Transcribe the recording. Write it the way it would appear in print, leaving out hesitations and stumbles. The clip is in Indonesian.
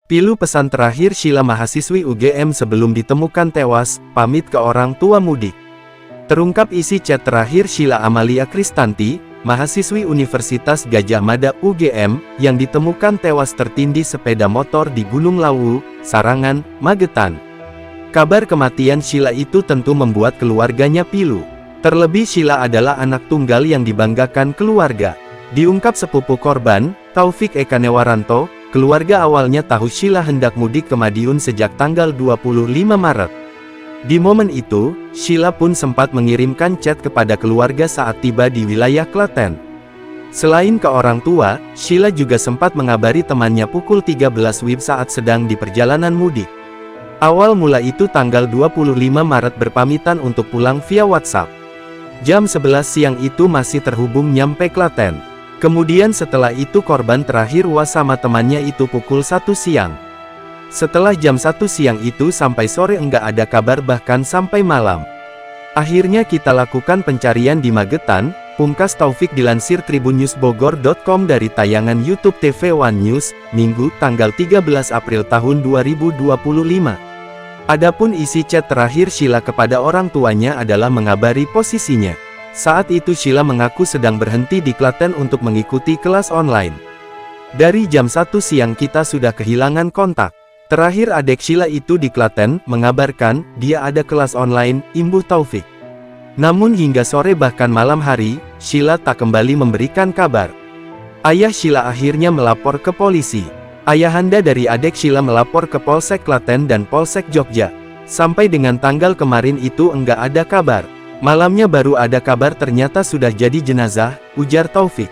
Pilu pesan terakhir Sheila mahasiswi UGM sebelum ditemukan tewas, pamit ke orang tua mudik. Terungkap isi chat terakhir Sheila Amalia Kristanti, mahasiswi Universitas Gadjah Mada UGM, yang ditemukan tewas tertindih sepeda motor di Gunung Lawu, Sarangan, Magetan. Kabar kematian Sheila itu tentu membuat keluarganya pilu. Terlebih Sheila adalah anak tunggal yang dibanggakan keluarga. Diungkap sepupu korban, Taufik Ekanewaranto, keluarga awalnya tahu Sheila hendak mudik ke Madiun sejak tanggal 25 Maret. Di momen itu, Sheila pun sempat mengirimkan chat kepada keluarga saat tiba di wilayah Klaten. Selain ke orang tua, Sheila juga sempat mengabari temannya pukul 13 WIB saat sedang di perjalanan mudik. Awal mula itu tanggal 25 Maret berpamitan untuk pulang via WhatsApp. Jam 11 siang itu masih terhubung nyampe Klaten. Kemudian setelah itu korban terakhir UAS sama temannya itu pukul 1 siang. Setelah jam 1 siang itu sampai sore enggak ada kabar bahkan sampai malam. Akhirnya kita lakukan pencarian di Magetan, pungkas Taufik dilansir tribunnews.bogor.com dari tayangan YouTube TV One News, Minggu, tanggal 13 April tahun 2025. Adapun isi chat terakhir Sheila kepada orang tuanya adalah mengabari posisinya. Saat itu Sheila mengaku sedang berhenti di Klaten untuk mengikuti kelas online. Dari jam 1 siang kita sudah kehilangan kontak. Terakhir adik Sheila itu di Klaten, mengabarkan, dia ada kelas online, imbuh Taufik. Namun hingga sore bahkan malam hari, Sheila tak kembali memberikan kabar. Ayah Sheila akhirnya melapor ke polisi. Ayahanda dari adik Sheila melapor ke Polsek Klaten dan Polsek Jogja. Sampai dengan tanggal kemarin itu enggak ada kabar. Malamnya baru ada kabar ternyata sudah jadi jenazah, ujar Taufik.